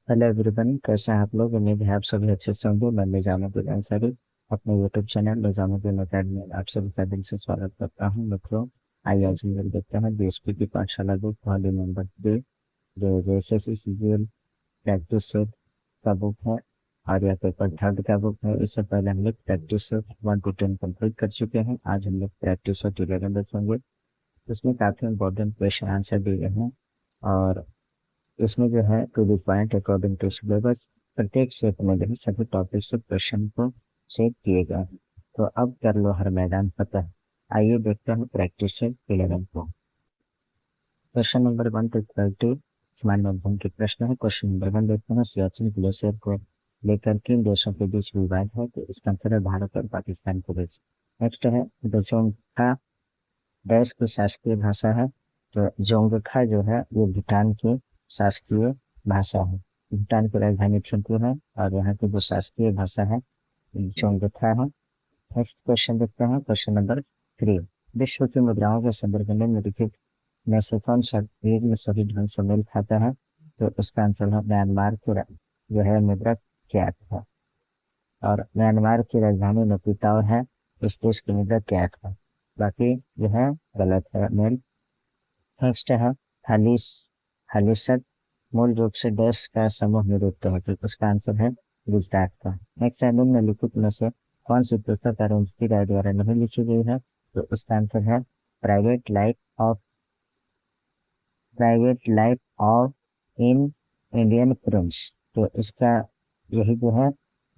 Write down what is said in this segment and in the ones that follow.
Hello everyone, कैसे हैं आप लोग। उम्मीद है आप सभी अच्छे से होंगे। मैं निजामुद्दीन अंसारी अपने यूट्यूब चैनल निजामुद्दीन अकेडमी में आप सभी का दिल से स्वागत करता हूं। मित्रों, आइए आज हम लोग देखते हैं बीएसपी की पाठशाला बुक वाली नंबर 3 जो एसएससी सीजीएल प्रैक्टिस सेट का बुक है और यह पेपर थर्ड का बुक है। इससे पहले हम लोग प्रैक्टिस सेट 1 to 10 कंप्लीट कर चुके हैं। आज हम लोग प्रैक्टिस सेट 11 देखेंगे। इसमें काफी इंपॉर्टेंट क्वेश्चन आंसर दिए हैं और इसमें जो है to the point according to syllabus प्रत्येक क्षेत्र में जो है सभी टॉपिक से क्वेश्चन को सेट किए गए हैं। तो अब कर लो हर मैदान फतह। आइए देखते हैं प्रैक्टिस से 11 को। क्वेश्चन नंबर 1 to 12 सामान्य अध्ययन के प्रश्न है। क्वेश्चन नंबर 1 देखते हैं, सियाचिन ग्लेशियर को लेकर किन देशों के बीच विवाद है। तो इसका आंसर है भारत और पाकिस्तान के बीच। नेक्स्ट है जोंगखा देश की शासकीय भाषा है। तो जोंगखा जो है वो भूटान की शासकीय भाषा है। भूटान की राजधानी थिम्पू है और यहाँ की जो शासकीय भाषा है जोंगखा है। नेक्स्ट क्वेश्चन देखते हैं, क्वेश्चन नंबर 3। विश्व की मुद्राओं के संदर्भ में निम्नलिखित में से कौन सा एक में सही ढंग से मेल खाता है। तो इसका आंसर है म्यांमार की जो है मुद्रा कैट है और म्यांमार की राजधानी नपीताव है। इस देश की मुद्रा कैट है। बाकी जो है गलत है मेल। नेक्स्ट है हलीस हलीसट मूल रूप से देश का समूह निरूपता है। तो इसका आंसर है गुजरात का। नेक्स्ट है निम्नलिखित में से कौन सी पुस्तक अरुंधति राय द्वारा नहीं लिखी गई है। तो इसका आंसर है private life of private life of in Indian Prince. तो इसका यही जो है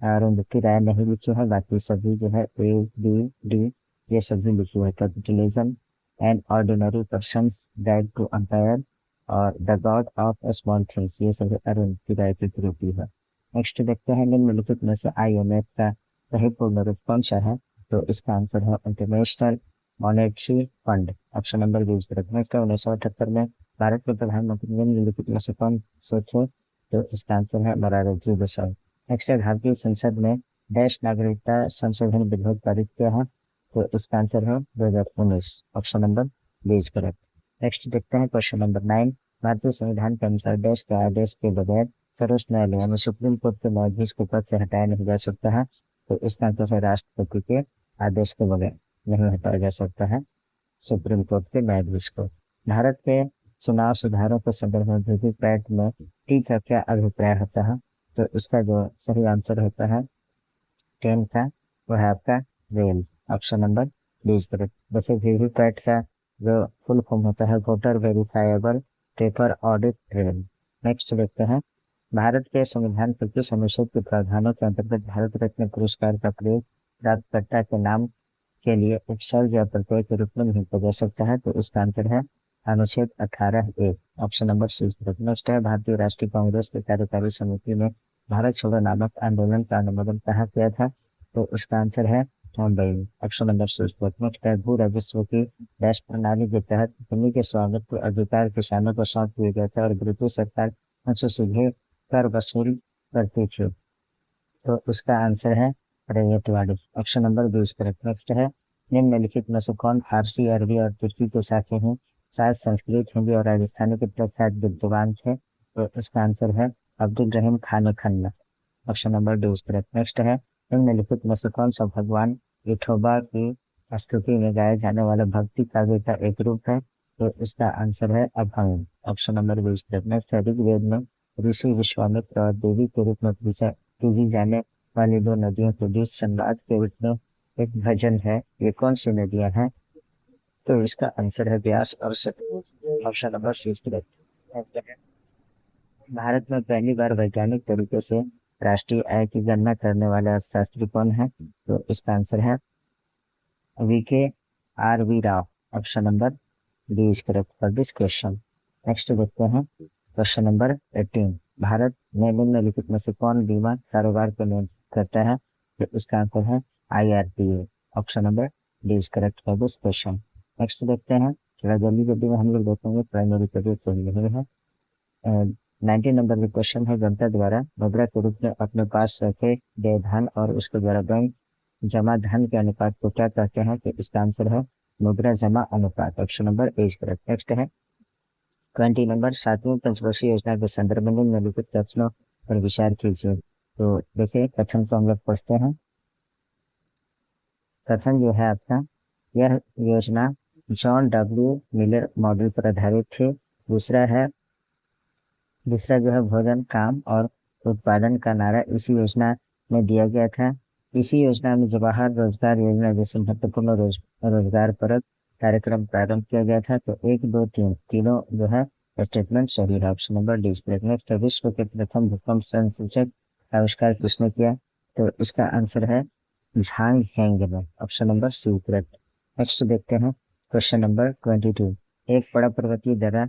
अरुंधति राय नहीं लिखी है। बाकी सभी जो है ए बी डी ये सभी लिखी है। Capitalism and ordinary persons guide to empire और the god of small things ये सभी अरुंधति राय की कृति है। नेक्स्ट देखते हैं निम्नलिखित में से आईएमएफ का सही पूर्ण रूप कौन सा है। तो इसका आंसर है international monetary fund. Option number 20 पर 1978 में भारत के प्रधानमंत्री निम्नलिखित में से कौन से थे। तो इसका आंसर है मोरारजी देसाई। नेक्स्ट है भारतीय संसद में देश नागरिकता संशोधन विधेयक पारित किया है। तो इसका आंसर है 2019। Option number 20 correct. नेक्स्ट देखते हैं क्वेश्चन नंबर 9। भारतीय संविधान के अनुसार देश के आदेश के बगैर सर्वोच्च न्यायालय में सुप्रीम कोर्ट के न्यायाधीश को पद से हटाया नहीं जा सकता है। तो इसका आंसर है राष्ट्रपति के आदेश के बगैर नहीं हटाया जा सकता है सुप्रीम कोर्ट के न्यायाधीश को। भारत के चुनाव सुधारों के संदर्भ में वीवीपैट में टी का क्या अभिप्राय होता है। तो इसका जो सही आंसर होता है 10 का वो है आपका रेल। ऑप्शन नंबर 20 पर देखिए वीवीपैट का जो फुल फॉर्म होता है voter verifiable paper audit trail. Next देखते हैं, भारत के संविधान के किस अनुच्छेद के प्रावधानों के अंतर्गत भारत रत्न पुरस्कार का प्रयोग प्राप्तकर्ता के नाम के लिए उपसर्ग या प्रत्यय के रूप में नहीं किया जा सकता है। तो इसका आंसर है अनुच्छेद 18 ए। ऑप्शन नंबर सी नेक्स्ट है, भारतीय राष्ट्रीय कांग्रेस की कार्यकारी समिति में भारत छोड़ो नामक आंदोलन का अनुमोदन कहाँ किया था। तो इसका आंसर है मुंबई में। ऑप्शन नंबर सी नेक्स्ट है, भू राजस्व की डैश प्रणाली के तहत भूमि के स्वामित्व अधिकार किसानों को सौंप दिए गए थे और ब्रिटिश सरकार उनसे सीधे कर वसूल करती थी। तो इसका आंसर है ryotwari. Option number 20 correct. Next है, निम्नलिखित में से कौन फारसी अरबी और तुर्की के साथी हैं। शायद संस्कृत हिंदी और राजस्थानी के प्रख्यात विद्वान थे। तो इसका आंसर है Abdul Rahim Khan Khanna. Option number 20 correct. Next है, निम्नलिखित में से कौन सा भगवान विठोबा की स्तुति में गाया जाने वाला भक्ति काव्य का एक रूप है। तो इसका आंसर है abhang. Option number 20 correct. Next है, ऋग्वेद में ऋषि विश्वामित्र और देवी के रूप में पूजी जाने वाली दो नदियों के बीच संवाद के रूप में एक भजन है। ये कौन सी नदियां हैं। तो इसका आंसर है व्यास और Sutlej. Option number 6 correct. Bharat में पहली बार वैज्ञानिक तरीके से राष्ट्रीय आय की गणना करने वाला शास्त्री कौन है। तो इसका आंसर है VK R V Rao. Option number 20 correct for this question. Next देखते हैं क्वेश्चन नंबर 18। भारत में निम्नलिखित में से कौन बीमा कारोबार को नियंत्रित करता है। तो इसका आंसर है IRPA. Option number 20 correct for this question. Next देखते हैं, थोड़ा जल्दी जल्दी में हम लोग देखेंगे प्राइमरी तबियत सही नहीं है। 19 नंबर का क्वेश्चन है, जनता द्वारा मुद्रा के रूप में अपने पास रखे गए धन और उसके द्वारा बैंक जमा धन के अनुपात को क्या कहते हैं। तो इसका आंसर है मुद्रा जमा अनुपात। Option number 8 correct. नेक्स्ट है 20 नंबर, 7वीं पंचवर्षीय योजना के संदर्भ में निम्नलिखित कथनों पर विचार कीजिए। तो देखिए कथन को हम लोग पढ़ते हैं। कथन जो है आपका, यह योजना जॉन डब्ल्यू मिलर मॉडल पर आधारित थी। दूसरा है, दूसरा जो है भोजन काम और उत्पादन का नारा इसी योजना में दिया गया था। इसी योजना में जवाहर रोजगार योजना जैसे महत्वपूर्ण रोजगार परक कार्यक्रम प्रारंभ किया गया था। तो एक दो तीन तीनों जो है स्टेटमेंट सही है। ऑप्शन नंबर डी नेक्स्ट, विश्व के प्रथम भूकंप संसूचक का आविष्कार किसने किया? तो इसका आंसर है झांग हेंग ने। Option number C correct. Next देखते हैं क्वेश्चन नंबर 22। एक बड़ा पर्वतीय दर्रा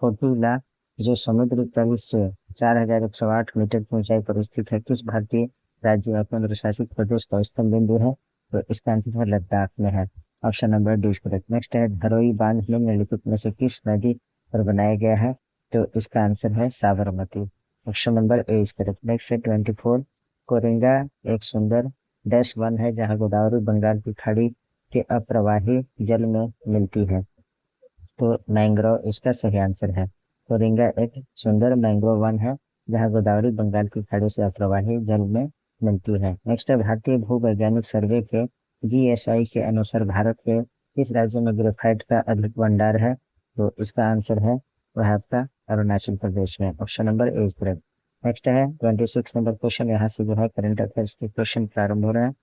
खोटूला जो समुद्र तल से 4108 मीटर की ऊंचाई पर स्थित है, किस भारतीय राज्य और केंद्र शासित प्रदेश का उच्चतम बिंदु है? तो इसका आंसर है लद्दाख में है। Option number D correct. Next है धरोई बांध निम्नलिखित में से किस नदी पर बनाया गया है? तो इसका आंसर है Sabarmati. Option number A is correct. Next है 24। कोरिंगा एक सुंदर डैश वन है जहाँ गोदावरी बंगाल की खाड़ी के अप्रवाही जल में मिलती है। तो मैंग्रोव इसका सही आंसर है। मोरिंगा एक सुंदर मैंग्रोव वन है जहाँ गोदावरी बंगाल की खाड़ी से अप्रवाही जल में मिलती है। नेक्स्ट है भारतीय भूवैज्ञानिक सर्वे के जीएसआई के अनुसार भारत के किस राज्य में ग्रेफाइट का अधिक भंडार है? तो इसका आंसर है वह आपका अरुणाचल प्रदेश में। Option number A is correct. Next है 26 नंबर क्वेश्चन। यहाँ से जो है करंट अफेयर्स के क्वेश्चन प्रारंभ हो रहे हैं।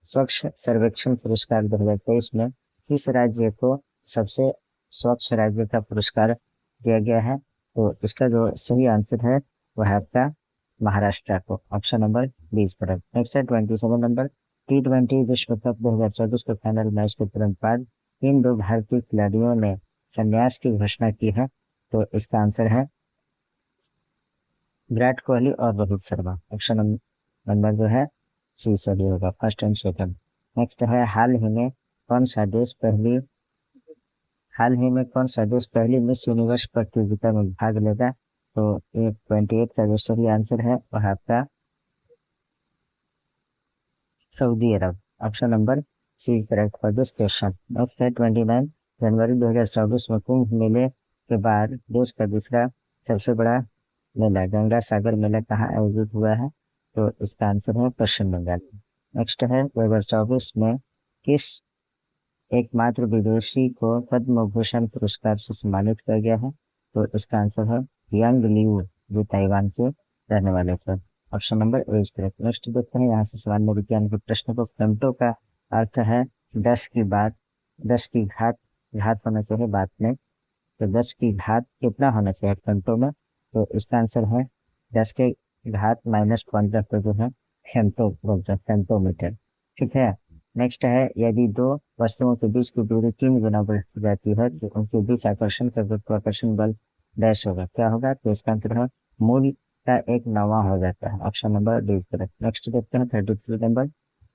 स्वच्छ सर्वेक्षण पुरस्कार 2023 में किस राज्य को सबसे स्वच्छ राज्य का पुरस्कार दिया गया है? तो इसका जो सही आंसर है वह है आपका महाराष्ट्र को। Option number 20 correct. नेक्स्ट है 27 नंबर। T20 विश्व कप 2024 के फाइनल मैच के तुरंत बाद इन दो भारतीय खिलाड़ियों ने संन्यास की घोषणा की है। तो इसका आंसर है विराट कोहली और रोहित शर्मा। ऑप्शन नंबर जो है सी सही होगा, फर्स्ट एंड सेकंड। नेक्स्ट है हाल ही में कौन सा देश पहली मिस यूनिवर्स प्रतियोगिता में भाग लेगा? तो ये 28 का जो सही आंसर है वह आपका Saudi Arab. Option number C correct for this question. Next है 29। जनवरी 2024 में कुंभ मेले के बाद देश का दूसरा सबसे बड़ा मेला गंगा सागर मेला कहाँ आयोजित हुआ है? तो इसका आंसर है पश्चिम बंगाल। नेक्स्ट है 2024 में किस एकमात्र विदेशी को पद्म भूषण पुरस्कार से सम्मानित किया गया है? तो इसका आंसर है यांग लियू, जो ताइवान के रहने वाले थे। Option number A is correct. Next देखते हैं यहाँ से सामान्य विज्ञान के प्रश्न को। फेम्टो का अर्थ है 10 की बात, 10 की घात, घात होना चाहिए बात में। तो 10 की घात कितना होना चाहिए फेम्टो में? तो इसका आंसर है 10 के घात -15 को जो है फेम्टो बोलते हैं, फेम्टोमीटर। ठीक है। नेक्स्ट है यदि दो वस्तुओं के बीच की दूरी 3 गुना बढ़ जाती है तो उनके बीच आकर्षण का गुरुत्वाकर्षण बल डैश होगा, क्या होगा? तो इसका आंसर है मूल का एक नवा हो जाता है। Option number D correct. Next देखते हैं 33 नंबर।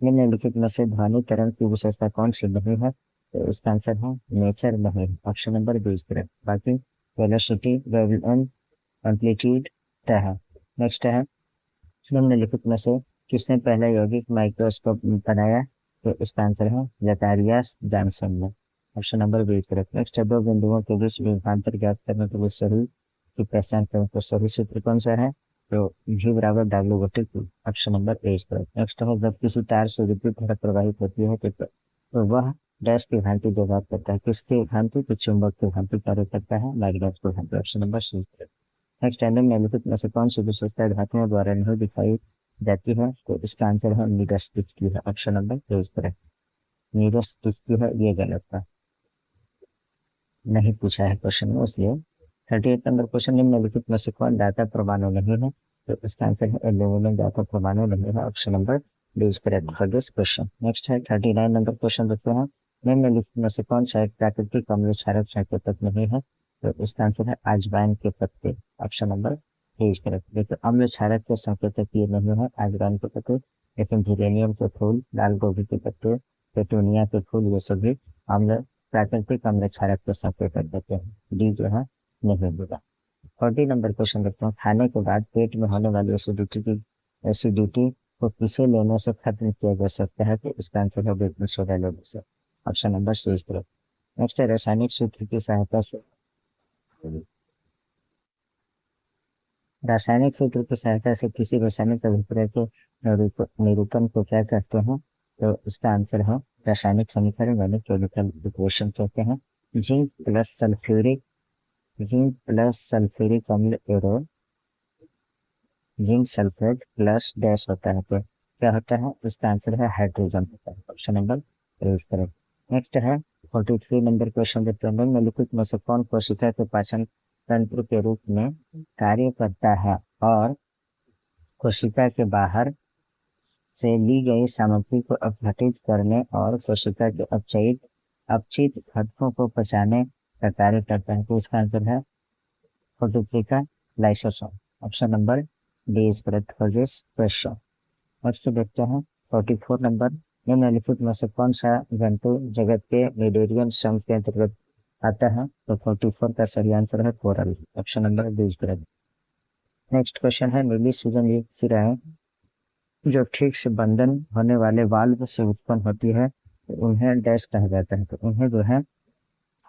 निम्नलिखित में से ध्वनि तरंग की विशेषता कौन सी नहीं है? तो इसका आंसर है नेचर नहीं। Option number B correct. बाकी वेलोसिटी, वेवलेंथ, एम्पलीट्यूड तय है। नेक्स्ट है निम्नलिखित में से किसने पहला यौगिक माइक्रोस्कोप बनाया? तो इसका आंसर है जकारियास जॉनसन ने। Option number B correct. Next है दो बिंदुओं के बीच विभवांतर ज्ञात करने के लिए सही की पहचान करें। तो सही सूत्र कौन सा है? तो V बराबर W बटे Q। Option number A is correct. Next है जब किसी तार से विद्युत धारा प्रवाहित होती है तो वह डैश की भांति व्यवहार करता है, किसके भांति? तो चुंबक की भांति कार्य करता है, मैग्नेट की भांति। ऑप्शन नंबर सी। नेक्स्ट है निम्नलिखित में से कौन सी विशेषता धातुओं द्वारा नहीं दिखाई जाती है? तो इसका आंसर है नीरस दिखती है। Option number A is correct. नीरस दिखती है ये गलत था, नहीं पूछा है क्वेश्चन में इसलिए। 38 नंबर क्वेश्चन। निम्नलिखित में से कौन दाता परमाणु नहीं है? तो इसका आंसर है एल्यूमिनियम दाता परमाणु नहीं है। Option number D is correct for this question. Next है 39 नंबर क्वेश्चन देखते हैं। निम्नलिखित में से कौन सा एक प्राकृतिक अम्ल क्षारक संकेतक नहीं है? तो इसका आंसर है अजवाइन के पत्ते। Option number A is correct. देखिए अम्ल क्षारक के संकेतक ये नहीं है अजवाइन के पत्ते, लेकिन जिरेनियम के फूल, लाल गोभी के पत्ते, पेटूनिया के फूल, ये सभी अम्ल प्राकृतिक अम्ल क्षारक के संकेतक देते हैं। डी जो है नहीं होगा। 40 नंबर क्वेश्चन देखते हैं। खाने के बाद पेट में होने वाली एसिडिटी को किसे लेने से खत्म किया जा सकता है? तो इसका आंसर है बेकिंग सोडा लेने से। Option number C is correct. Next है रासायनिक सूत्र की सहायता से रासायनिक सूत्र की सहायता से किसी रासायनिक अभिक्रिया के निरूपण को क्या कहते हैं? तो इसका आंसर है रासायनिक समीकरण यानी केमिकल इक्वेशन कहते हैं। जिंक प्लस सल्फ्यूरिक अम्ल arrow zinc sulphate plus dash होता है, तो क्या होता है? इसका आंसर है हाइड्रोजन होता है। ऑप्शन नंबर यूज करें। नेक्स्ट है 43 नंबर क्वेश्चन देखते हैं। निम्नलिखित में से कौन कोशिका के पाचन तंत्र के रूप में कार्य करता है और कोशिका के बाहर से ली गई सामग्री को अपघटित करने और कोशिका के अपचित घटकों को पचाने का कार्य करता है? तो इसका आंसर है 43 का lysosome. Option number D is correct for this question. Next देखते हैं 44 नंबर। निम्नलिखित में से कौन सा जंतु जगत के मेडेरियन संघ के अंतर्गत आता है? तो 44 का सही आंसर है coral. Option number D is correct. Next question है नीली सूजन युक्त सिराएं जो ठीक से बंधन होने वाले वाल्व से उत्पन्न होती है, तो उन्हें डैश कहा जाता है? तो उन्हें जो है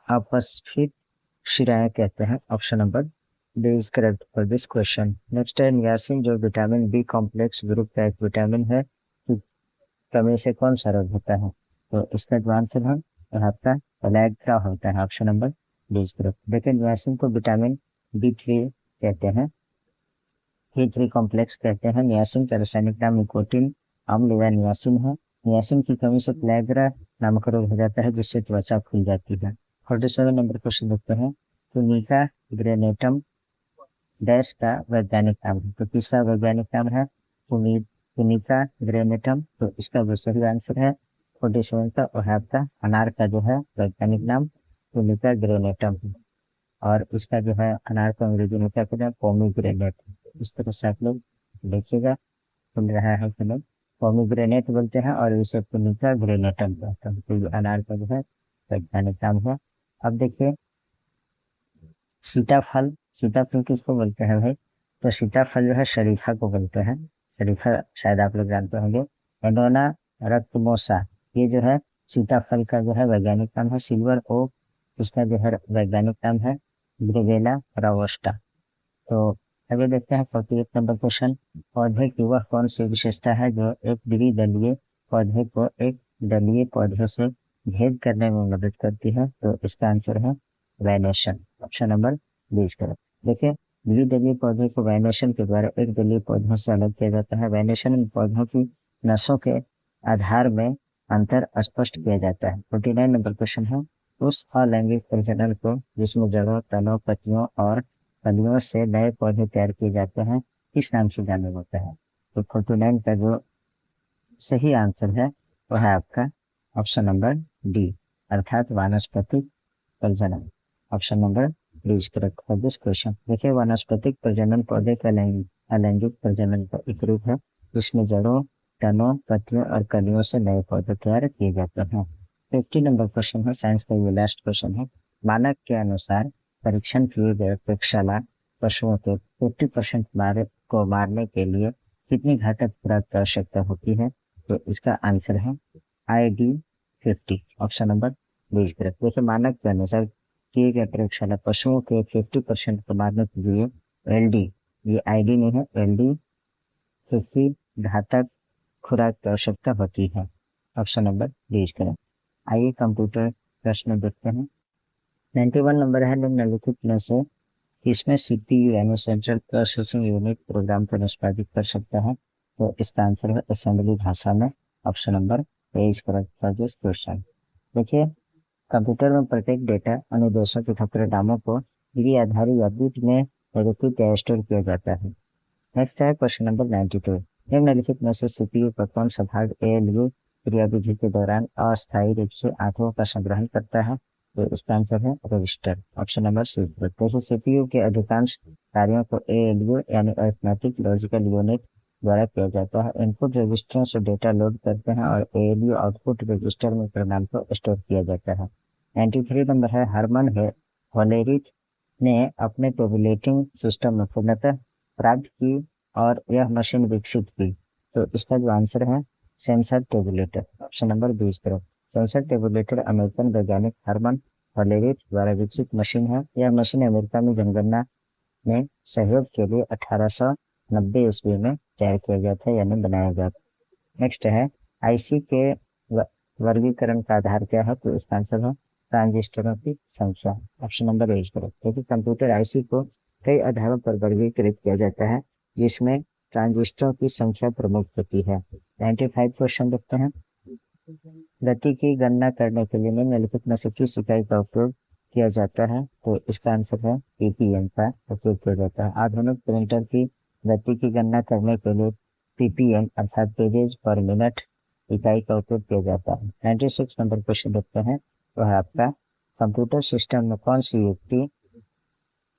अपस्फीत शिराएं कहते हैं। Option number D is correct for this question. Next है नियासिन जो विटामिन बी कॉम्प्लेक्स ग्रुप का एक विटामिन है, कि कमी से कौन सा रोग होता है? तो इसका जो आंसर है वह आपका एलेग्रा होता है। Option number D is correct. देखिए नियासिन को विटामिन B3 कहते हैं, B3 कॉम्प्लेक्स कहते हैं। नियासिन का रासायनिक नाम निकोटीन अम्ल या नियासिन है। नियासिन की कमी से प्लेग्रा नामक रोग हो जाता है, जिससे त्वचा फूल जाती है। 47 नंबर क्वेश्चन देखते हैं। टुनिका ग्रेनेटम डैश का वैज्ञानिक नाम है? तो किसका वैज्ञानिक नाम है? टुनिका ग्रेनेटम। तो इसका जो सही आंसर है 47 का वह है आपका अनार का जो है वैज्ञानिक नाम टुनिका ग्रेनेटम है। और इसका जो है अनार को अंग्रेजी में क्या कहते हैं? पोमीग्रेनेट। इस तरह से आप लोग देखिएगा, सुन रहा है कि नहीं। पोमीग्रेनेट बोलते हैं और इसे पुनिका ग्रेनेटम कहते हैं। तो ये अनार का जो है वैज्ञानिक नाम है। अब देखिए सीताफल। सीताफल किसको बोलते हैं भाई? तो सीताफल जो है शरीफा को बोलते हैं। शरीफा शायद आप लोग जानते होंगे। एडोना रक्तमोसा, ये जो है सीताफल का जो है वैज्ञानिक नाम है। सिल्वर ओक, इसका जो है वैज्ञानिक नाम है ग्रेवेला रोबस्टा। तो अभी देखते हैं 48 नंबर क्वेश्चन। पौधे की वह कौन सी विशेषता है जो एक द्विदलीय पौधे को एक दलीय पौधे से भेद करने में मदद करती है? तो इसका आंसर है वैनेशन। ऑप्शन नंबर 20 करें। देखिए द्विदलीय पौधे को वैनेशन के द्वारा एक दलीय पौधों से अलग किया जाता है। वैनेशन में पौधों की नसों के आधार में अंतर स्पष्ट किया जाता है। 49 नंबर क्वेश्चन है उस अलैंगिक प्रजनन को जिसमें जड़ों तनों पत्तियों और फलियों से नए पौधे तैयार किए जाते हैं, किस नाम से जाना जाता है? तो 49 का जो सही आंसर है वह है आपका ऑप्शन नंबर डी, अर्थात वानस्पतिक प्रजनन। Option number D is correct for this question. देखिए वानस्पतिक प्रजनन पौधे का अलैंगिक प्रजनन का एक रूप है, जिसमें जड़ों तनों पत्तियों और कलियों से नए पौधे तैयार किए जाते हैं। 50 नंबर क्वेश्चन है, साइंस का ये लास्ट क्वेश्चन है। मानक के अनुसार परीक्षण किए गए प्रयोगशाला पशुओं के 50% मारने के लिए कितनी घातक खुराक की आवश्यकता होती है? तो इसका आंसर है ID50। Option number B is correct. देखिए मानक के अनुसार किए गए प्रयोगशाला पशुओं के 50% को मारने के लिए LD, ये ID नहीं है, LD50 घातक खुराक की आवश्यकता होती है। Option number D is correct. आइए कंप्यूटर प्रश्न देखते हैं। 91 नंबर है निम्नलिखित में से इसमें CPU यानी सेंट्रल प्रोसेसिंग यूनिट प्रोग्राम को निष्पादित कर सकता है? तो इसका आंसर है असेंबली भाषा में। Option number A is correct for this question. देखिए कंप्यूटर में प्रत्येक डेटा अनुदेशों तथा परिणामों को द्विआधारी या बिट में निरूपित या स्टोर किया जाता है। नेक्स्ट है क्वेश्चन नंबर 92। निम्नलिखित में से CPU का कौन सा भाग ALU क्रियाविधि के दौरान अस्थायी रूप से आंकड़ों का संग्रहण करता है? तो इसका आंसर है रजिस्टर। ऑप्शन नंबर सी। देखिए CPU के अधिकांश कार्यों को ALU यानी अरिथमेटिक लॉजिकल यूनिट द्वारा किया जाता है। इनपुट रजिस्टरों से डेटा लोड करते हैं और ALU आउटपुट रजिस्टर में परिणाम को स्टोर किया जाता है। 93 नंबर है हरमन होलेरिथ ने अपने टेबुलेटिंग सिस्टम में पूर्णतः प्राप्त की और यह मशीन विकसित की? तो इसका जो आंसर है सेंसर टेबुलेटर। ऑप्शन नंबर 20 करो। सेंसर टेबुलेटर अमेरिकन वैज्ञानिक हरमन होलेरिथ द्वारा विकसित मशीन है। यह मशीन अमेरिका में जनगणना में सहयोग के लिए 1890 ईस्वी में तैयार किया गया था यानी बनाया गया था। नेक्स्ट है आईसी के वर्गीकरण का आधार क्या है, तो इसका आंसर है ट्रांजिस्टरों की संख्या। Option number A correct. देखिए कंप्यूटर आईसी को कई आधारों पर वर्गीकृत किया जाता है जिसमें ट्रांजिस्टरों की संख्या प्रमुख होती है। 95 क्वेश्चन देखते हैं। गति की गणना करने के लिए निम्नलिखित में से किस इकाई का उपयोग किया जाता है, तो इसका आंसर है पीपीएम का उपयोग किया जाता है। आधुनिक प्रिंटर की गति की गणना करने के लिए पीपीएम अर्थात पेजेज पर मिनट इकाई का उपयोग किया जाता है। 96 नंबर क्वेश्चन देखते हैं, तो है आपका कंप्यूटर सिस्टम में कौन सी युक्ति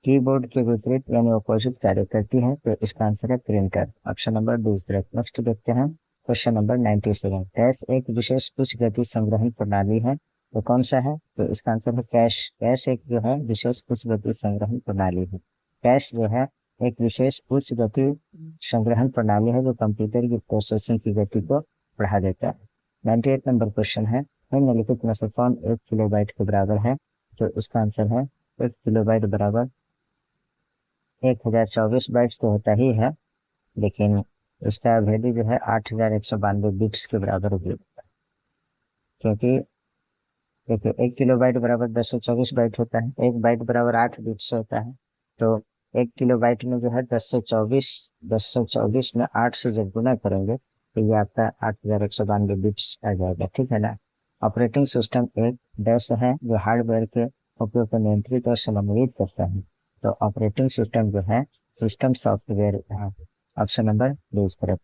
कीबोर्ड के विपरीत यानी ऑपोजिट कार्य करती है, तो इसका आंसर है printer. Option number B correct. Next देखते हैं क्वेश्चन नंबर 97। कैश एक विशेष उच्च गति संग्रहण प्रणाली है, तो कौन सा है, तो इसका आंसर है कैश। कैश एक जो है विशेष उच्च गति संग्रहण प्रणाली है। कैश जो है एक विशेष उच्च गति संग्रहण प्रणाली है जो कंप्यूटर की प्रोसेसिंग की गति को बढ़ा देता है। 98 नंबर क्वेश्चन है निम्नलिखित में से कौन 1 किलोबाइट के बराबर है, तो इसका आंसर है 1 किलोबाइट बराबर 1024 बाइट्स तो होता ही है, लेकिन इसका वैल्यू जो है 8192 बिट्स के बराबर उपयोग होता है। क्योंकि देखिए 1 किलोबाइट बराबर 1024 बाइट होता है, 1 बाइट बराबर 8 बिट्स होता है, तो 1 किलोबाइट में जो है 1024 में 8 से जब गुना करेंगे तो ये आपका 8192 बिट्स आ जाएगा, ठीक है ना। ऑपरेटिंग सिस्टम एक डैश है जो हार्डवेयर के उपयोग को नियंत्रित और समन्वित करता है, तो ऑपरेटिंग सिस्टम जो है सिस्टम सॉफ्टवेयर है। Option number B is correct.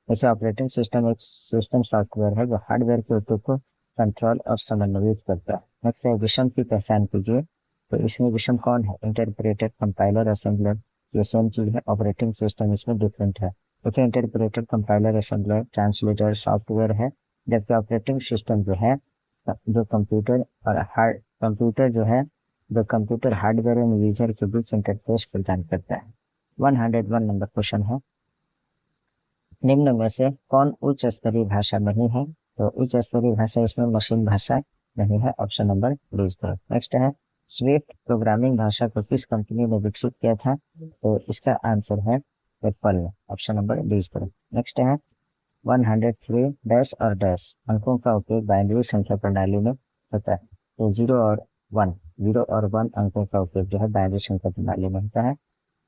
देखिए ऑपरेटिंग सिस्टम एक सिस्टम सॉफ्टवेयर है जो हार्डवेयर के उपयोग को कंट्रोल और समन्वित करता है। नेक्स्ट है विषम की पहचान कीजिए, तो इसमें विषम कौन है, इंटरप्रेटर, कंपाइलर, असेंबलर, ये सेम चीज है। ऑपरेटिंग सिस्टम इसमें डिफरेंट है। देखिए interpreter, compiler, assembler, translator software है, जबकि ऑपरेटिंग सिस्टम जो है जो कंप्यूटर और कंप्यूटर हार्डवेयर और यूजर के बीच इंटरफेस प्रदान करता है। 101 नंबर क्वेश्चन है निम्न में से कौन उच्च स्तरीय भाषा नहीं है, तो उच्च स्तरीय भाषा इसमें मशीन भाषा नहीं है। Option number B is correct. Next है स्विफ्ट प्रोग्रामिंग भाषा को किस कंपनी ने विकसित किया था, तो इसका आंसर है एप्पल ने। Option number B is correct. Next है 103 डैश और डैश अंकों का उपयोग बाइनरी संख्या प्रणाली में होता है, तो 0 और 1 अंकों का उपयोग जो है बाइनरी संख्या प्रणाली में होता है।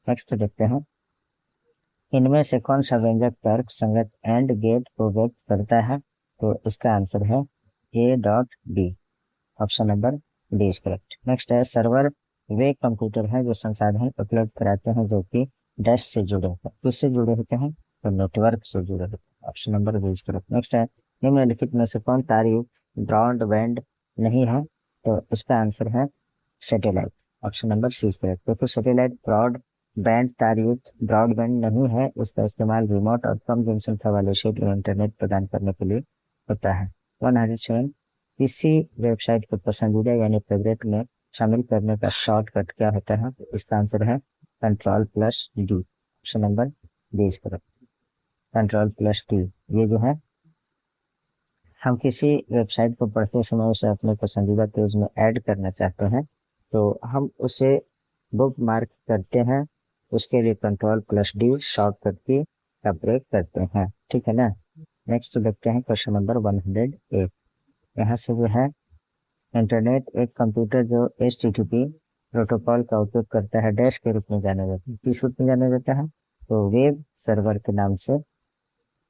नेक्स्ट देखते हैं इनमें से कौन सा व्यंजक तर्क संगत एंड गेट को व्यक्त करता है, तो इसका आंसर है A dot B. Option number D is correct. Next है सर्वर वे कंप्यूटर है जो संसाधन उपलब्ध कराते हैं जो कि डैश से जुड़े होते हैं। किससे जुड़े होते हैं, तो नेटवर्क से जुड़े होते हैं। Option number B is correct. Next है निम्नलिखित में से कौन तारयुक्त ब्रॉडबैंड नहीं है, तो इसका आंसर है satellite. Option number C is correct. क्योंकि सैटेलाइट बैंड तारयुक्त ब्रॉडबैंड नहीं है, इसका इस्तेमाल रिमोट और कम जनसंख्या वाले क्षेत्र में इंटरनेट प्रदान करने के लिए होता है। 107 किसी वेबसाइट को पसंदीदा यानी फेवरेट में शामिल करने का शॉर्टकट क्या होता है, तो इसका आंसर है Ctrl+D। Option number B is correct. Ctrl+D ये जो है हम किसी वेबसाइट को पढ़ते समय उसे अपने पसंदीदा पेज में ऐड करना चाहते हैं, तो हम उसे बुक मार्क करते हैं, उसके लिए Ctrl+D शॉर्टकट की का प्रयोग करते हैं, ठीक है ना। नेक्स्ट देखते हैं क्वेश्चन नंबर 108। यहाँ से जो है इंटरनेट एक कंप्यूटर जो HTTP प्रोटोकॉल का उपयोग करता है डैश के रूप में जाना जाता है। किस रूप में जाना जाता है, तो वेब सर्वर के नाम से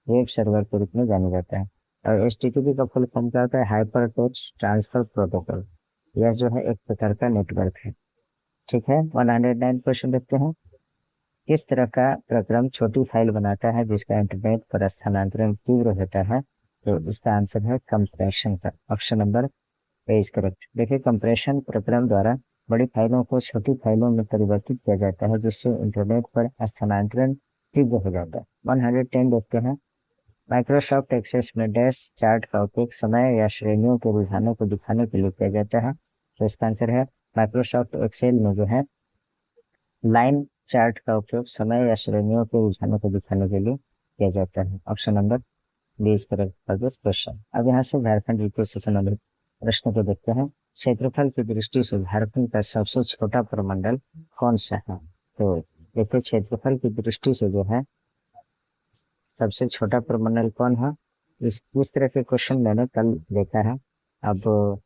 वेब सर्वर के रूप में जाना जाता है। और HTTP का फुल फॉर्म क्या होता है, हाइपर टेक्स्ट ट्रांसफर प्रोटोकॉल। यह जो है एक प्रकार का नेटवर्क है, ठीक है। 109 क्वेश्चन देखते हैं किस तरह का प्रक्रम छोटी फाइल बनाता है जिसका इंटरनेट पर स्थानांतरण तीव्र होता है, तो इसका आंसर है कंप्रेशन का। Option number A is correct. देखिए कंप्रेशन प्रक्रम द्वारा बड़ी फाइलों को छोटी फाइलों में परिवर्तित किया जाता है जिससे इंटरनेट पर स्थानांतरण तीव्र हो जाता है। 110 देखते हैं माइक्रोसॉफ्ट एक्सेस में डैश चार्ट का उपयोग समय या श्रेणियों के रुझानों को दिखाने के लिए किया जाता है, तो इसका आंसर है माइक्रोसॉफ्ट एक्सेल में जो है लाइन चार्ट का उपयोग समय या श्रेणियों के रुझानों को दिखाने के लिए किया जाता है। Option number B is correct for this question. अब यहाँ से झारखंड द्वितीय से संबंधित प्रश्न को देखते हैं। क्षेत्रफल की दृष्टि से झारखंड का सबसे छोटा प्रमंडल कौन सा है, तो देखिए क्षेत्रफल की दृष्टि से जो है सबसे छोटा प्रमंडल कौन है, इस तरह के क्वेश्चन मैंने कल देखा है। अब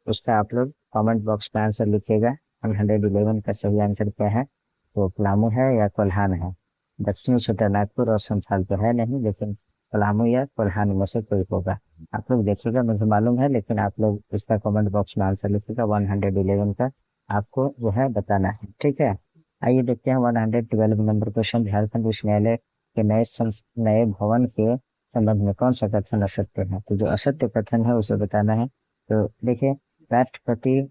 उसका आप लोग कमेंट बॉक्स में आंसर लिखिएगा। 111 का सही आंसर क्या है, तो पलामू है या कोल्हान है। दक्षिणी छोटानागपुर और संथाल तो है नहीं, लेकिन पलामू या कोल्हान में से कोई होगा। आप लोग देखिएगा, मुझे मालूम है, लेकिन आप लोग इसका कमेंट बॉक्स में आंसर लिखिएगा। 111 का आपको जो है बताना है, ठीक है। आइए देखते हैं 112 नंबर क्वेश्चन। झारखंड उच्च न्यायालय के नए भवन के संबंध में कौन सा कथन असत्य है। तो जो असत्य कथन है उसे बताना है। तो देखिए, राष्ट्रपति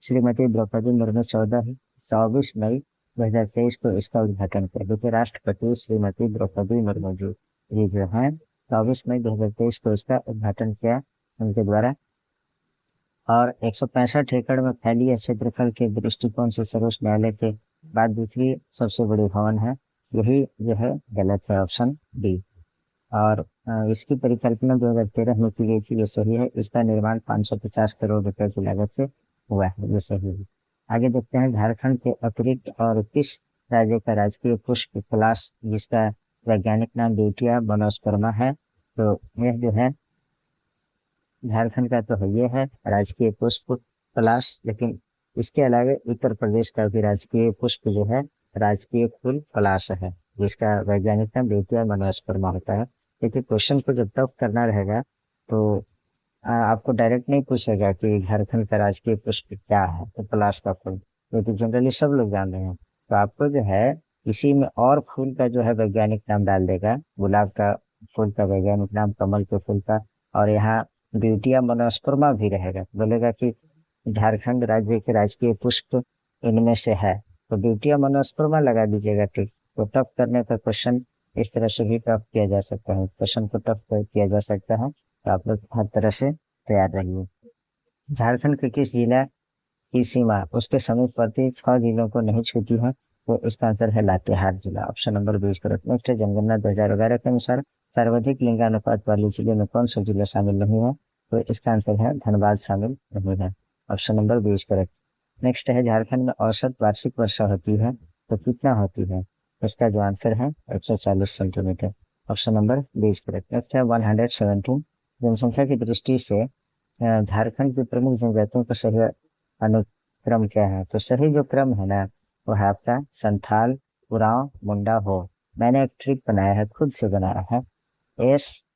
श्रीमती द्रौपदी मुर्मू 24 मई 2023 को इसका उद्घाटन किया। देखिए, राष्ट्रपति श्रीमती द्रौपदी मुर्मू जी ये जो है 24 मई 2023 को इसका उद्घाटन किया उनके द्वारा। और 165 एकड़ में फैली है क्षेत्रफल के दृष्टिकोण से सर्वोच्च न्यायालय के बाद दूसरी सबसे बड़ी भवन है। यही जो है गलत है, ऑप्शन डी। और इसकी परिकल्पना 2013 में की गई थी, ये सही है। इसका निर्माण 550 करोड़ रुपए की लागत से हुआ है, ये सही है। आगे देखते हैं, झारखंड के अतिरिक्त और किस राज्य का राजकीय पुष्प पलाश, जिसका वैज्ञानिक नाम बेटिया बनोस्पर्मा है। तो यह जो है झारखंड का तो है, ये है राजकीय पुष्प पलाश। लेकिन इसके अलावा उत्तर प्रदेश का भी राजकीय पुष्प जो है राजकीय फूल पलाश है, जिसका वैज्ञानिक नाम बेटिया मनोस्पर्मा होता है। देखिए, क्वेश्चन को जब टफ करना रहेगा तो आपको डायरेक्ट नहीं पूछेगा कि झारखंड का राजकीय पुष्प क्या है, तो पलाश का फूल, ये तो जनरली सब लोग जान रहे हैं। तो आपको जो है इसी में और फूल का जो है वैज्ञानिक नाम डाल देगा। गुलाब का फूल का वैज्ञानिक नाम, कमल के फूल का, और यहाँ ब्यूटिया मनोस्पर्मा भी रहेगा। बोलेगा कि झारखंड राज्य के राजकीय पुष्प इनमें से है, तो ब्यूटिया मनोस्पर्मा लगा दीजिएगा, ठीक। तो टफ करने का क्वेश्चन इस तरह से भी टफ किया जा सकता है, क्वेश्चन को टफ किया जा सकता है। तो आप लोग हर तरह से तैयार रहिए। झारखंड के किस जिला की सीमा उसके समीपवर्ती 6 जिलों को नहीं छूती है। तो इसका आंसर है लातेहार जिला, ऑप्शन नंबर 20 करेक्ट। नेक्स्ट है, जनगणना 2011 के अनुसार सर्वाधिक लिंगानुपात वाले जिले में कौन सा जिला शामिल नहीं है। तो इसका आंसर है धनबाद शामिल नहीं है, ऑप्शन नंबर 20 करेक्ट। नेक्स्ट है, झारखंड में औसत वार्षिक वर्षा होती है तो कितना होती है। इसका जो आंसर है 140 centimetre, option number 20 correct. Next है 117, जनसंख्या की दृष्टि से झारखंड की प्रमुख जनजातियों का सही अनुक्रम क्या है। तो सही जो क्रम है ना, वो है आपका संथाल, उरांव, मुंडा, हो। मैंने एक ट्रिक बनाया है, खुद से बनाया है। एस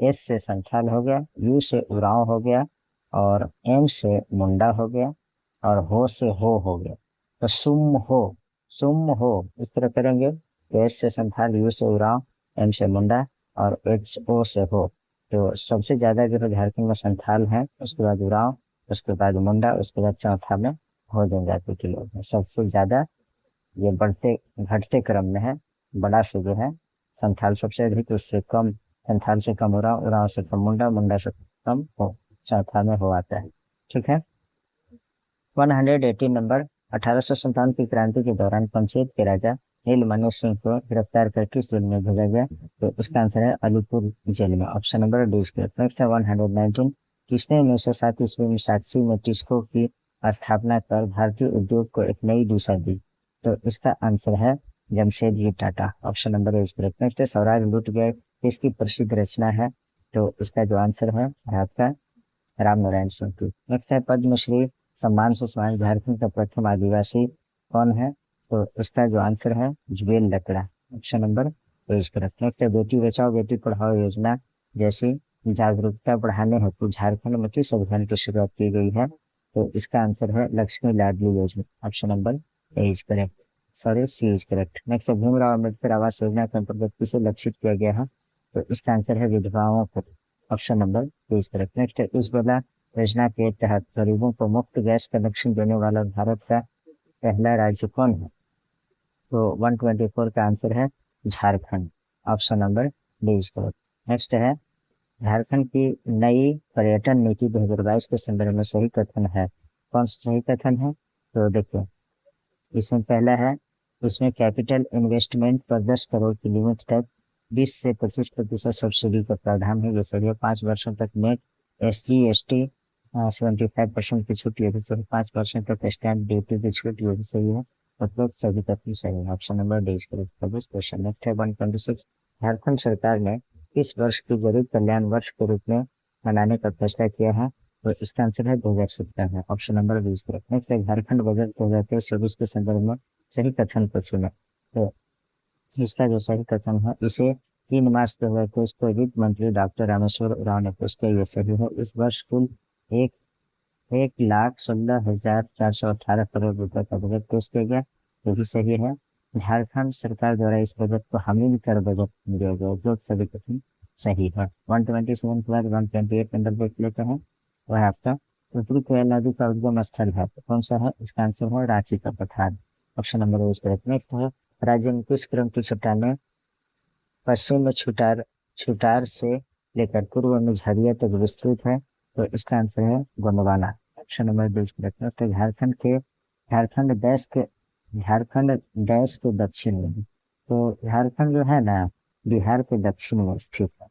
एस से संथाल हो गया, यू से उरांव हो गया, और एम से मुंडा हो गया, और हो से हो गया। तो सुम हो इस तरह करेंगे। तो एस से संथाल, यू से उरांव, एम से मुंडा, और एच ओ से हो। तो सबसे ज्यादा जो है झारखंड में संथाल है, उसके बाद उरांव, उसके बाद मुंडा, उसके बाद चौथा में हो जनजाति के लोग हैं सबसे ज्यादा। ये बढ़ते घटते क्रम में है। बड़ा से जो है संथाल सबसे अधिक, उससे कम संथाल से कम उरांव, उरांव से कम मुंडा, मुंडा से कम हो, चौथा में हो आता है, ठीक है। 118 नंबर, 1857 की क्रांति के दौरान पंचेत के राजा नीलमणि सिंह को गिरफ्तार कर किस जेल में भेजा गया। तो इसका आंसर है अलीपुर जेल में, option number D is correct। Next है 119, किसने 1907 ईस्वी में साक्षी में टिस्को की स्थापना कर भारतीय उद्योग को एक नई दिशा दी। तो इसका आंसर है Jamshedji Tata, option number A is correct। Next है, स्वराज लुट गए किसकी प्रसिद्ध रचना है। तो इसका जो आंसर है आपका राम नारायण सिंह की। नेक्स्ट है, पद्मश्री सम्मान से सम्मानित झारखंड का प्रथम आदिवासी कौन है। तो इसका जो आंसर है जुबेल लकड़ा, ऑप्शन नंबर पेश करेक्ट। नेक्स्ट है, बेटी बचाओ बेटी पढ़ाओ योजना जैसी जागरूकता बढ़ाने हेतु झारखंड में किस अभियान की शुरुआत की गई है। तो इसका आंसर है Lakshmi Ladli Yojana, option number A is correct, sorry C is correct. Next है, भीमराव अम्बेडकर आवास योजना के अंतर्गत किसे लक्षित किया गया है। तो इसका आंसर है विधवाओं को, option number B is correct. Next है, उज्ज्वला योजना के तहत गरीबों को मुफ्त गैस कनेक्शन देने वाला भारत का पहला राज्य कौन है। तो 124 का आंसर है Jharkhand, option number D is correct. Next है, झारखंड की नई पर्यटन नीति 2022 के संदर्भ में सही कथन है। कौन सा सही कथन है। तो देखिए, इसमें पहला है, इसमें कैपिटल इन्वेस्टमेंट पर 10 करोड़ की लिमिट तक 20 से 25% सब्सिडी का प्रावधान है। ये सही है। 5 वर्षों तक नेट SG ST 75% की छूट, ये भी सही। 5% तक स्टैंप ड्यूटी की छूट, ये भी सही है। मतलब सभी तत्व सही है। ऑप्शन नंबर डी इसका क्वेश्चन। नेक्स्ट है 126। झारखंड सरकार ने किस वर्ष की गरीब कल्याण वर्ष के रूप में मनाने का फैसला किया है? तो इसका आंसर है 2017 है। ऑप्शन नंबर बी इसका। नेक्स्ट है झारखंड बजट 2023-24 के संदर्भ में सही कथन को चुने। तो इसका जो सही कथन है, इसे 3 मार्च 2023 को वित्त मंत्री डॉक्टर रामेश्वर उरांव ने पेश किया। ये सही है। इस वर्ष कुल एक 1,16,418 करोड़ रुपए का बजट पेश किया गया, जो भी सही है। झारखंड सरकार द्वारा इस बजट को हमीर कर बजट दिया गया, जो सभी कथन सही है। 127 के बाद 128 नंबर देख लेते हैं। वह आपका उत्तरी कोयला नदी का उद्गम स्थल है, तो कौन सा है? इसका आंसर है रांची का पठार। Option number is correct. Next है राज्य में किस क्रम की चट्टानें पश्चिम में छुटार छुटार से लेकर पूर्व में झरिया तक विस्तृत है? तो इसका आंसर है Gondwana. Option number B correct है। तो झारखंड देश के दक्षिण में, तो झारखंड जो है ना, बिहार के दक्षिण में स्थित है।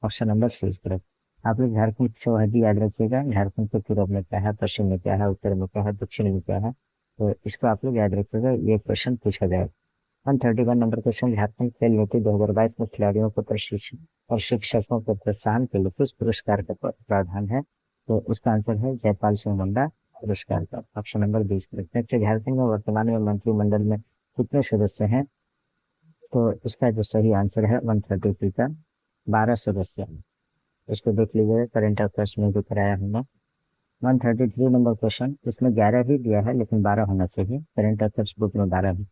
Option number C is correct. आप लोग झारखंड की चौहदी याद रखिएगा। झारखंड के पूर्व में क्या है, पश्चिम में क्या है, उत्तर में क्या है, दक्षिण में क्या है। तो इसको आप लोग याद रखिएगा, ये क्वेश्चन पूछा जाएगा। 131 नंबर क्वेश्चन। झारखंड खेल नीति 2022 में खिलाड़ियों को प्रशिक्षण और शिक्षकों को प्रोत्साहन के लिए किस पुरस्कार का प्रावधान है? तो इसका आंसर है जयपाल सिंह मुंडा पुरस्कार का। ऑप्शन नंबर 20 करेक्ट है। झारखंड में वर्तमान में मंत्रिमंडल में कितने सदस्य हैं? तो इसका जो सही आंसर है 132 का 12 सदस्य हैं। इसको देख लीजिए, करंट अफेयर्स में भी कराया हमने। 133 नंबर क्वेश्चन। इसमें 11 भी दिया है, लेकिन 12 होना चाहिए। करंट अफेयर्स बुक में 12 है।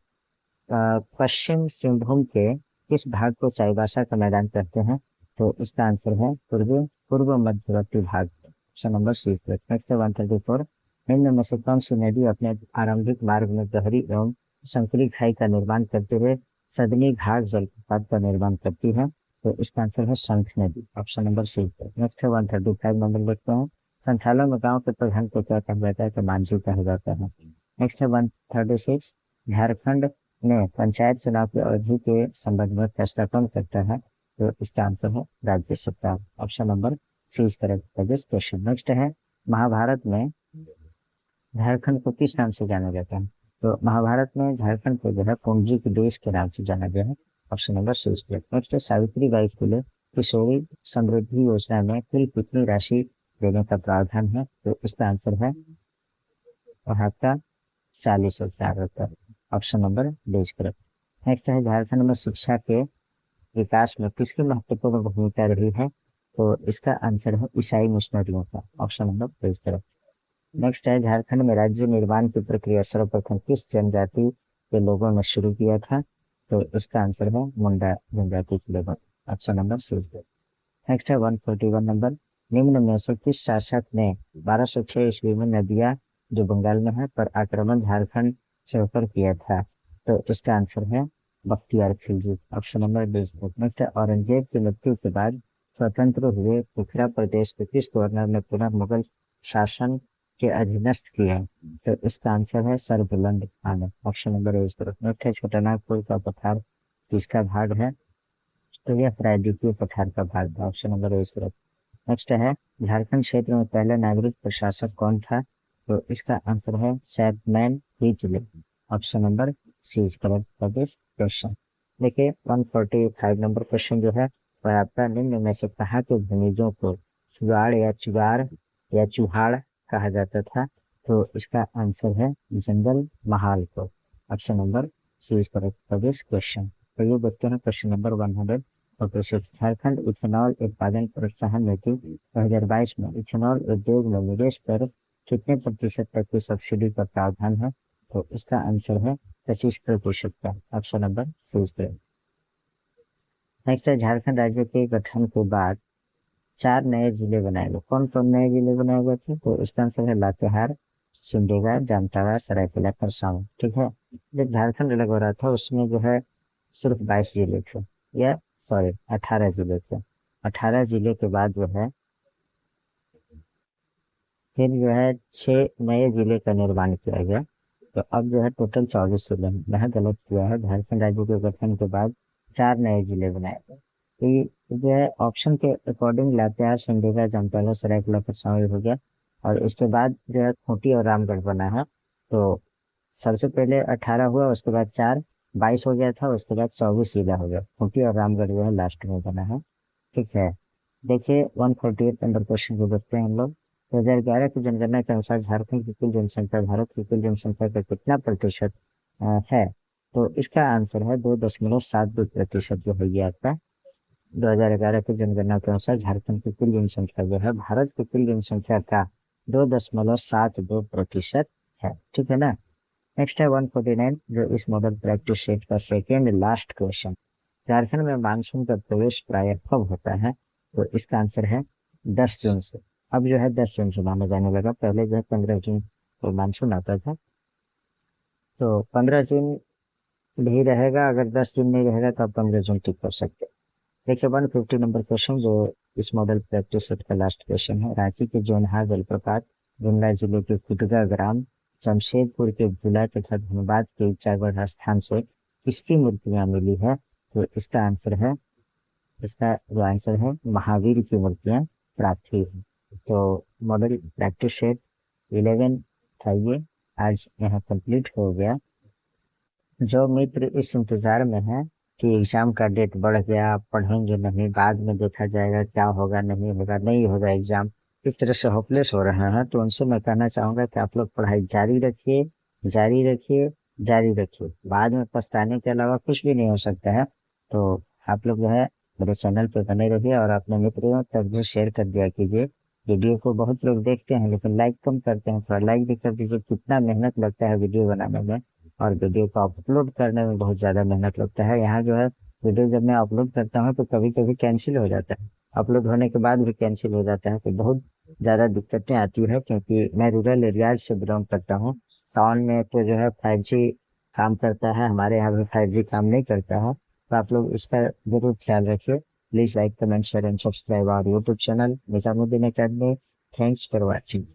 पश्चिम सिंहभूम के किस भाग को चाईबासा का मैदान कहते हैं? तो इसका आंसर है पूर्व पूर्व मध्यवर्ती भाग। ऑप्शन नंबर सी। नेक्स्ट है 134। निम्न में से कौन सी नदी अपने आरंभिक मार्ग में गहरी एवं संकरी खाई का निर्माण करते हुए सदनी घाट जलप्रपात का निर्माण करती है? तो इसका आंसर है शंख नदी। ऑप्शन नंबर सी। नेक्स्ट है 135 नंबर देखते हैं। संथालों में गांव के प्रधान को क्या कहा जाता है? तो मांझी कहा जाता है। नेक्स्ट है 136। झारखंड में पंचायत चुनाव की अवधि के संबंध में फैसला कौन करता है? तो इसका आंसर है राज्य सरकार। Option number C is correct for this question. Next है महाभारत में झारखंड को किस नाम से जाना जाता है? तो महाभारत में झारखंड को जो है पुंडरीक देश के नाम से जाना गया है। Option number C is correct. Next है सावित्री बाई फुले किशोरी समृद्धि योजना में कुल कितनी राशि देने का प्रावधान है? तो इसका आंसर है वहाँ का 40,000 रुपये। Option number D is correct. Next है झारखंड में शिक्षा के विकास में किसकी महत्वपूर्ण भूमिका रही है? तो इसका आंसर है ईसाई मिशनरियों का। Option number D is correct. Next है झारखंड में राज्य निर्माण की प्रक्रिया सर्वप्रथम किस जनजाति के लोगों ने शुरू किया था? तो इसका आंसर है मुंडा जनजाति के लोगों। ऑप्शन नंबर सी। नेक्स्ट है 141 नंबर। निम्न में से किस शासक ने 1206 ईस्वी में नदिया जो बंगाल में है पर आक्रमण झारखंड से होकर किया था? तो इसका आंसर है Bakhtiyar Khilji. Option number B. Next है औरंगजेब की मृत्यु के बाद स्वतंत्र हुए पुखरा प्रदेश के किस गवर्नर ने पुनः मुगल शासन के अधीनस्थ किया? तो इसका आंसर है सरबुलंद खान। ऑप्शन नंबर ए। नेक्स्ट है छोटा नागपुर का पठार किसका भाग है? तो यह प्रायद्वीपीय पठार का भाग है। ऑप्शन नंबर ए। नेक्स्ट है झारखंड क्षेत्र में पहला नागरिक प्रशासक कौन था? तो इसका आंसर है सैपमैन हिजले। Option number C is correct for this question. देखिए 145 नंबर क्वेश्चन जो है वह आपका निम्न में से कहा के भूमिजों को चुहाड़ कहा जाता था? तो इसका आंसर है जंगल महाल को। Option number C is correct for this question. तो ये देखते हैं question number 100। Okay, so Jharkhand ethanol उत्पादन प्रोत्साहन नीति 2022 में इथेनॉल उद्योग में निवेश पर कितने प्रतिशत तक की सब्सिडी का प्रावधान है? तो इसका आंसर है 25% का। Option number C is correct. Next है झारखंड राज्य के गठन के बाद 4 नए जिले बनाए गए। कौन कौन नए जिले बनाए गए थे? तो इसका आंसर है लातेहार, सिमडेगा, जामताड़ा, सरायकेला, खरसावां। ठीक है। जब झारखंड अलग हो रहा था उसमें जो है सिर्फ 22 जिले थे, या सॉरी 18 जिले थे। 18 जिले के बाद जो है फिर जो है 6 नए जिले का निर्माण किया गया। तो अब जो है टोटल 24 जिले हैं। मैंने गलत किया है, झारखंड राज्य के गठन के बाद 4 नए जिले बनाए गए। तो ये जो है ऑप्शन के अकॉर्डिंग लातेहार, सिमडेगा, जामताड़ा, सरायकेला, खरसावां हो गया। और इसके बाद जो है खूंटी और रामगढ़ बना है। तो सबसे पहले 18 हुआ, उसके बाद 4, 22 हो गया था, उसके बाद 24 सीधा हो गया, खूंटी और रामगढ़ जो है लास्ट में बना है। ठीक है। देखिए 148 नंबर क्वेश्चन को देखते हैं हम लोग। 2011 की जनगणना के अनुसार झारखंड की कुल जनसंख्या भारत की कुल जनसंख्या का कितना प्रतिशत है? तो इसका आंसर है 2.72% जो है ये आपका 2011 की जनगणना के अनुसार झारखंड की कुल जनसंख्या जो है भारत की कुल जनसंख्या का 2.72% है। ठीक है ना। नेक्स्ट है 149, जो इस मॉडल प्रैक्टिस सेट का सेकेंड लास्ट क्वेश्चन। झारखंड में मानसून का प्रवेश प्राय कब होता है? तो इसका आंसर है 10 जून से। अब जो है 10 जून से माना जाने लगा, पहले जो है 15 जून को मानसून आता था। तो 15 जून भी रहेगा, अगर 10 जून नहीं रहेगा तो आप 15 जून टिक कर सकते हैं। देखिए 150 नंबर क्वेश्चन, जो इस मॉडल प्रैक्टिस सेट का लास्ट क्वेश्चन है। रांची के जोनहार जलप्रपात, गुमला जिले के कुटगा ग्राम, जमशेदपुर के झूला तथा धनबाद के ईचागढ़ स्थान से किसकी मूर्तियां मिली है? तो इसका जो आंसर है महावीर की मूर्तियां प्राप्त हुई है। तो मॉडल प्रैक्टिस सेट 11 था ये, आज यहाँ कंप्लीट हो गया। जो मित्र इस इंतजार में है कि एग्जाम का डेट बढ़ गया, पढ़ेंगे नहीं, बाद में देखा जाएगा क्या होगा, नहीं होगा, नहीं होगा एग्जाम, इस तरह से होपलेस हो रहे हैं, तो उनसे मैं कहना चाहूंगा कि आप लोग पढ़ाई जारी रखिए, जारी रखिए, जारी रखिए। बाद में पछताने के अलावा कुछ भी नहीं हो सकता है। तो आप लोग जो है मेरे चैनल पे बने रहिए और अपने मित्रों तक भी शेयर कर दिया कीजिए। वीडियो को बहुत लोग देखते हैं लेकिन लाइक कम करते हैं, थोड़ा लाइक भी कर दीजिए। कितना मेहनत लगता है वीडियो बनाने में, और वीडियो को अपलोड करने में बहुत ज़्यादा मेहनत लगता है। यहाँ जो है वीडियो जब मैं अपलोड करता हूँ तो कभी कभी कैंसिल हो जाता है, अपलोड होने के बाद भी कैंसिल हो जाता है, तो बहुत ज़्यादा दिक्कतें आती है, क्योंकि मैं रूरल एरियाज से बिलोंग करता हूँ। टाउन में तो जो है 5G काम करता है, हमारे यहाँ भी 5G काम नहीं करता है। तो आप लोग इसका जरूर ख्याल रखिए। Please like, comment, share and subscribe our YouTube channel Nizamuddin academy. Thanks for watching.